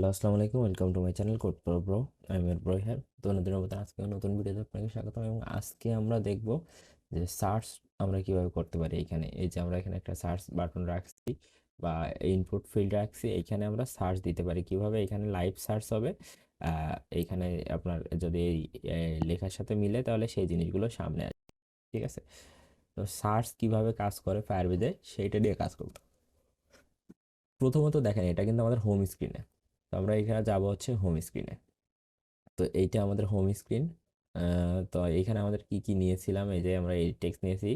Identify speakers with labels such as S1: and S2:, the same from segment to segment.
S1: Hello, আসসালামু আলাইকুম। Welcome to my channel CodePro bro. I am bro have দৈনন্দিন মতো আজকে নতুন ভিডিওতে আপনাকে স্বাগতম। এবং আজকে আমরা দেখব যে সার্চ আমরা কিভাবে করতে পারি। এখানে এই যে আমরা এখানে একটা সার্চ বাটন রাখছি বা ইনপুট ফিল্ড রাখছি, এখানে আমরা সার্চ দিতে পারি কিভাবে। এখানে লাইভ সার্চ হবে। এইখানে আপনার যদি এই লেখার সাথে মিলে তাহলে সেই জিনিসগুলো সামনে আসে। ঠিক আছে, তো সার্চ কিভাবে কাজ করে ফায়ারবেজে সেইটা নিয়ে কাজ করব। প্রথমত দেখেন, এটা কিন্তু আমাদের হোম স্ক্রিনে। তো আমরা এখানে যাব হচ্ছে হোম স্ক্রিনে। তো এইটা আমাদের হোম স্ক্রিন। তো এইখানে আমাদের কি কি নিয়েছিলাম, এই যে আমরা এই টেক্সট নিয়েছি,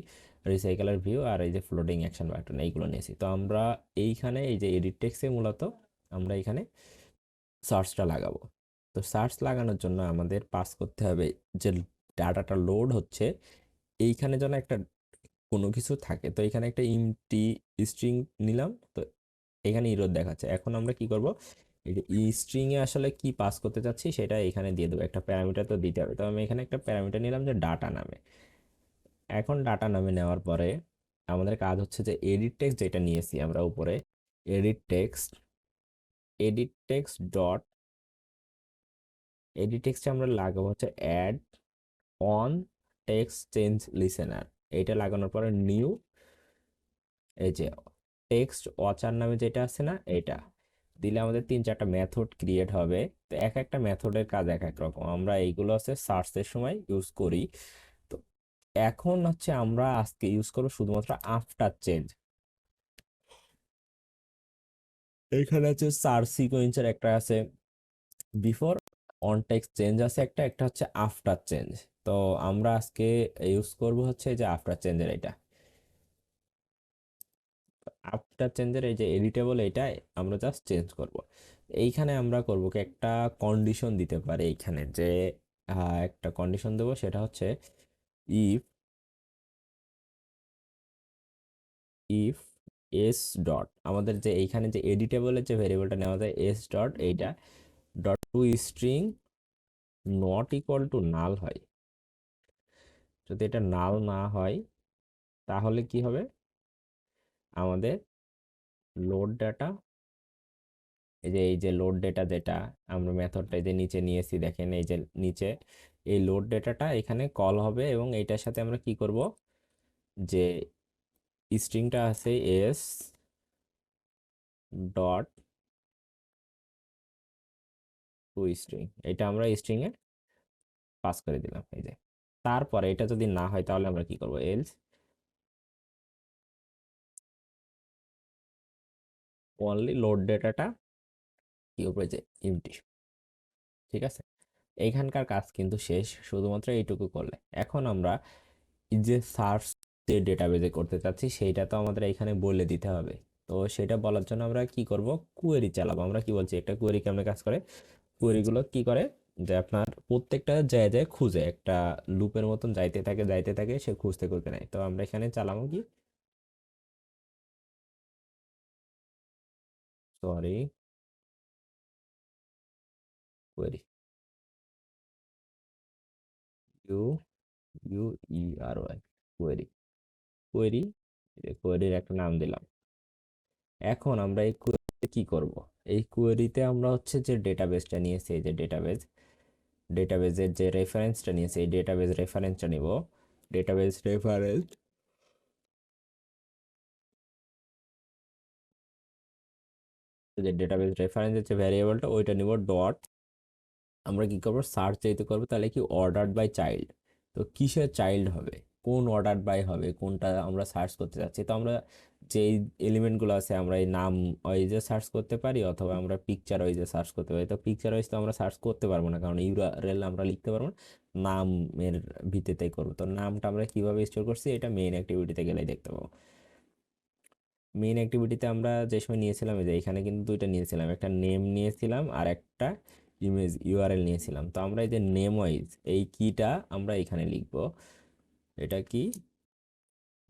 S1: রিসাইকেলার ভিউ, আর এই যে ফ্লোটিং অ্যাকশন বাটন, এইগুলো নিয়েছি। তো আমরা এইখানে এই যে এডিট টেক্সটে মূলত আমরা এখানে সার্চটা লাগাবো। তো সার্চ লাগানোর জন্য আমাদের পাস করতে হবে যে ডাটাটা লোড হচ্ছে এইখানে যেন একটা কোনো কিছু থাকে। তো এখানে একটা ইমটি স্ট্রিং নিলাম। তো এখানে ইরর দেখাচ্ছে। এখন আমরা কি করব, এই স্ট্রিং এ আসলে কি পাস করতে চাচ্ছি সেটা এখানে দিয়ে দেবো। একটা প্যারামিটার তো দিতে হবে। তো আমি এখানে একটা প্যারামিটার নিলাম যে ডাটা নামে। এখন ডাটা নামে নেওয়ার পরে আমাদের কাজ হচ্ছে যে এডিট টেক্সট যেটা নিয়েছি আমরা উপরে, এডিট টেক্সট এডিট টেক্সটে আমরা লাগাবো হচ্ছে add on text change listener. এইটা লাগানোর পরে নিউ, এই যে টেক্সট ওয়াচার নামে যেটা আছে না, এটা দিলে আমাদের 3-4টা মেথড ক্রিয়েট হবে। তো এক একটা মেথডের কাজ এক এক রকম। আমরা এইগুলো হচ্ছে সার্চের সময় ইউজ করি। তো এখন হচ্ছে আমরা আজকে ইউজ করবো শুধুমাত্র আফটার চেঞ্জ। এখানে হচ্ছে সার্চ সিকোয়েন্সের একটা আছে, বিফোর অন টেক্সট চেঞ্জ আছে একটা, একটা হচ্ছে আফটার চেঞ্জ। তো আমরা আজকে ইউজ করব হচ্ছে যে আফটার চেঞ্জের এটা। আফটার চেঞ্জের এই যে এডিটেবল, এইটা আমরা জাস্ট চেঞ্জ করব। এইখানে আমরা করব কি, একটা কন্ডিশন দিতে পারি এইখানে যে একটা কন্ডিশন দেবো, সেটা হচ্ছে ইফ ইফ এস ডট, আমাদের যে এইখানে যে এডিটেবলের যে ভেরিয়েবলটা নেওয়া যায় এস ডট, এইটা dot two string not equal to নাল হয়। যদি এটা নাল না হয় তাহলে কি হবে, আমাদের লোড ডাটা, এই যে লোড ডেটা যেটা আমরা মেথডটা যে নিচে নিয়েছি, দেখেন এই যে নিচে এই লোড ডেটাটা এখানে কল হবে। এবং এইটার সাথে আমরা কি করব, যে স্ট্রিংটা আছে এস ডট টু স্ট্রিং, এটা আমরা স্ট্রিং এ পাস করে দিলাম। এই যে তারপরে এটা যদি না হয় তাহলে আমরা কি করব, এলস অনলি লোড ডেটাটা কি উপরে যে এমটি। ঠিক আছে, এইখানকার কাজ কিন্তু শেষ শুধুমাত্র এইটুকু করলে। এখন আমরা এই যে সার্চ যে ডেটাবেজে করতে চাচ্ছি সেইটা তো আমাদের এখানে বলে দিতে হবে। তো সেটা বলার জন্য আমরা কি করব, কোয়েরি চালাবো। আমরা কি বলছি, একটা কোয়েরি কেমন কাজ করে, কোয়েরিগুলো কি করে, যে আপনার প্রত্যেকটা জায়গায় খুঁজে একটা লুপের মতন যাইতে থাকে যাইতে থাকে, সে খুঁজতে খুঁজতে নেয়। তো আমরা এখানে চালাবো কি, sorry, query, U U E R Y, query, query, কোয়েরির একটা নাম দিলাম। এখন আমরা এই কোয়েরিতে কি করব, এই কোয়েরিতে আমরা হচ্ছে যে ডেটাবেসটা নিয়েছি, এই যে ডেটাবেজের যে রেফারেন্সটা নিয়েছি, এই ডেটাবেজ রেফারেন্সটা নিব। ডেটাবেজ রেফারেন্স, যে ডেটাবেজ রেফারেন্সের যে ভ্যারিয়েবলটা ওইটা নিব ডট, আমরা কি করব, সার্চ যেহেতু করবো তাহলে কি অর্ডার্ড বাই চাইল্ড। তো কিসের চাইল্ড হবে, কোন অর্ডার বাই হবে, কোনটা আমরা সার্চ করতে যাচ্ছি। তো আমরা যেই এলিমেন্টগুলো আছে আমরা এই নাম ওয়াইজে সার্চ করতে পারি, অথবা আমরা পিকচার ওয়াইজে সার্চ করতে পারি। তো পিকচার ওয়াইজ তো আমরা সার্চ করতে পারবো না, কারণ ইউআরএল আমরা লিখতে পারবো না, নামের ভিত্তিতেই করবো। তো নামটা আমরা কিভাবে স্টোর করছি এটা মেইন অ্যাক্টিভিটিতে গেলেই দেখতে পাবো। মেইন অ্যাক্টিভিটিতে আমরা যে সময় নিয়েছিলাম, এই যে এখানে কিন্তু দুইটা নিয়েছিলাম, একটা নেম নিয়েছিলাম আর একটা ইমেজ ইউআরএল নিয়েছিলাম। তো আমরা এই যে নেম ওয়াইজ এই কিটা আমরা এখানে লিখব, এটা কি,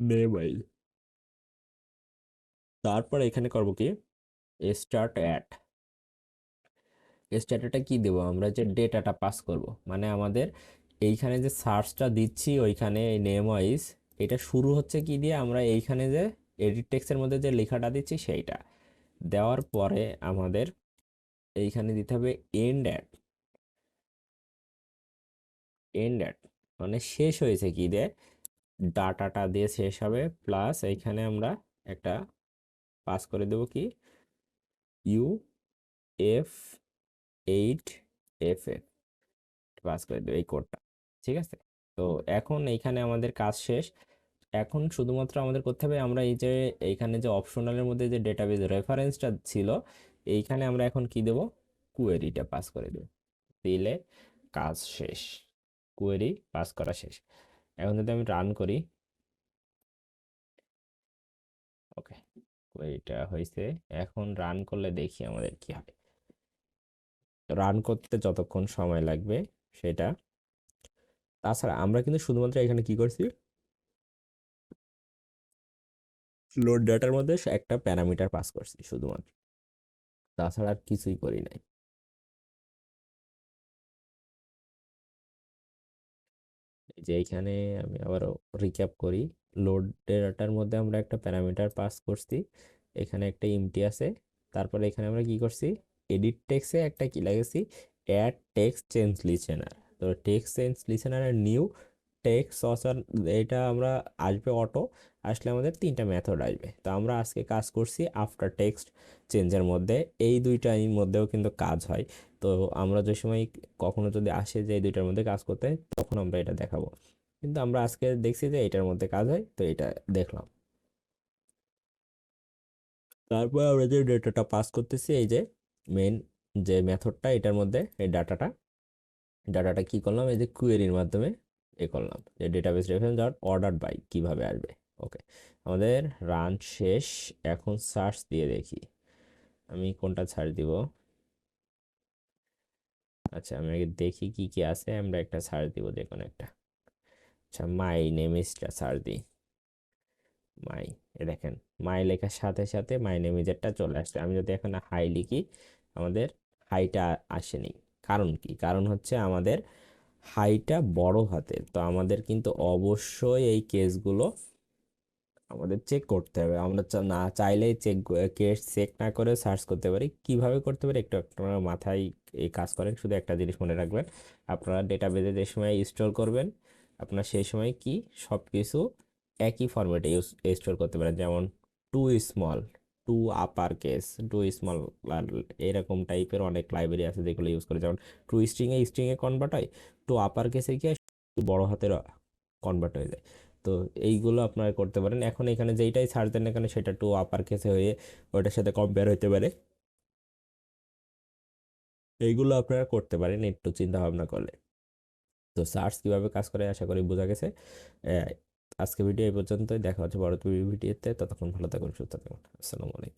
S1: নেম ওয়াইজ। তারপর এখানে করব কি, স্টার্ট অ্যাট, স্ট্যাটাটা কি দেবো, আমরা যে ডেটাটা পাস করব, মানে আমাদের এইখানে যে সার্চটা দিচ্ছি ওইখানে নেম ওয়াইজ, এটা শুরু হচ্ছে কি দিয়ে, আমরা এইখানে যে এডিট টেক্সটের মধ্যে যে লেখাটা দিচ্ছি সেইটা দেওয়ার পরে আমাদের এইখানে দিতে হবে এন্ড অ্যাট, এন্ড অ্যাট মানে শেষ হয়েছে কি দিয়ে, ডাটাটা দিয়ে শেষ হবে, প্লাস এইখানে আমরা একটা পাস করে দেবো কি, U F eight F F pass করে দেবো এই কোডটা। ঠিক আছে, তো এখন এইখানে আমাদের কাজ শেষ। এখন শুধুমাত্র আমাদের করতে হবে, আমরা এই যে এইখানে যে অপশনালের মধ্যে যে ডেটাবেজ রেফারেন্সটা ছিল, এইখানে আমরা এখন কি দেব, কুয়েরিটা পাস করে দেব, দিলে কাজ শেষ, কোয়েরি পাস করা শেষ। এখন যদি আমি রান করি, ওকে, কোয়েরিটা হয়েছে। এখন রান করলে দেখি আমাদের কি হবে। রান করতে যতক্ষণ সময় লাগবে সেটা, তাছাড়া আমরা কিন্তু শুধুমাত্র এখানে কি করছি, লোড ডাটার মধ্যে একটা প্যারামিটার পাস করছি শুধুমাত্র, তাছাড়া আর কিছুই করি নাই। এই যে এইখানে আমি আবারও রিক্যাপ করি, লোড ডাটার মধ্যে আমরা একটা প্যারামিটার পাস করছি, এখানে একটা এমটি আছে, তারপরে এখানে আমরা কি করছি, এডিট টেক্সে একটা কি লাগেছি, অ্যাড টেক্সট চেঞ্জ লিসেনার। তো text change listener new text সসার, এটা আমরা আসবে অটো, আসলে আমাদের তিনটা মেথড আসবে। তো আমরা আজকে কাজ করছি আফটার টেক্সট চেঞ্জের মধ্যে, এই দুইটার মধ্যেও কিন্তু কাজ হয়। তো আমরা যে সময় কখনো যদি আসে যে এই দুইটার মধ্যে কাজ করতে, তখন আমরা এটা দেখাবো। কিন্তু আমরা আজকে দেখছি যে এটার মধ্যে কাজ হয়, তো এটা দেখলাম। তারপর আমরা যে ডেটাটা পাস করতেছি, এই যে মেন যে মেথডটা, এটার মধ্যে এই ডাটাটা কি করলাম, এই যে কুয়েরির মাধ্যমে এ করলাম, যে database reference dot order by কিভাবে আসবে। ওকে, আমাদের রান শেষ। এখন সার্চ দিয়ে দেখি আমি কোনটা সার্চ দিব। আচ্ছা, আমি আগে দেখি কি কি আছে, আমরা একটা সার্চ দিব যে কোনো একটা। আচ্ছা, মাই নেম ইজটা সার্চ দিই, মাই, এ দেখেন মাই লেখার সাথে সাথে মাই নেম ইজেরটা চলে আসছে। আমি যদি এখন হাই লিখি, আমাদের হাইটা আসেনি। কারণ কি, কারণ হচ্ছে আমাদের হাইটা বড় হাতের, তো আমাদের কিন্তু অবশ্যই এই কেসগুলো আমাদের চেক করতে হবে। আমরা না চাইলেই কেস চেক না করে সার্চ করতে পারি। কিভাবে করতে পারি একটু আপনারা মাথায় এই কাজ করেন, শুধু একটা জিনিস মনে রাখবেন, আপনারা ডেটাবেজে যে সময় স্টোর করবেন, আপনার সেই সময় কি সব কিছু একই ফরম্যাটে স্টোর করতে পারেন, যেমন to small, to upper case, to small, এরকম টাইপের অনেক লাইব্রেরি আছে যেগুলো ইউজ করে, যেমন টু স্ট্রিংয়ে কনভার্ট হয়, টু আপার কেসে কি হয়, বড় হাতের কনভার্ট হয়ে যায়। তো এইগুলো আপনারা করতে পারেন। এখন এখানে যেইটাই সার্চ দেন এখানে, সেটা টু আপার কেসে হয়ে ওটার সাথে কম্পেয়ার হতে পারে। এইগুলো আপনারা করতে পারেন একটু চিন্তা ভাবনা করলে। তো সার্চ কিভাবে কাজ করে আশা করি বোঝা গেছে। আহ, আজকে ভিডিও এই পর্যন্তই, দেখা হচ্ছে পরবর্তী ভিডিওতে। ততক্ষণ ভালো থাকুন, সুস্থ থাকুন, আসসালামু আলাইকুম।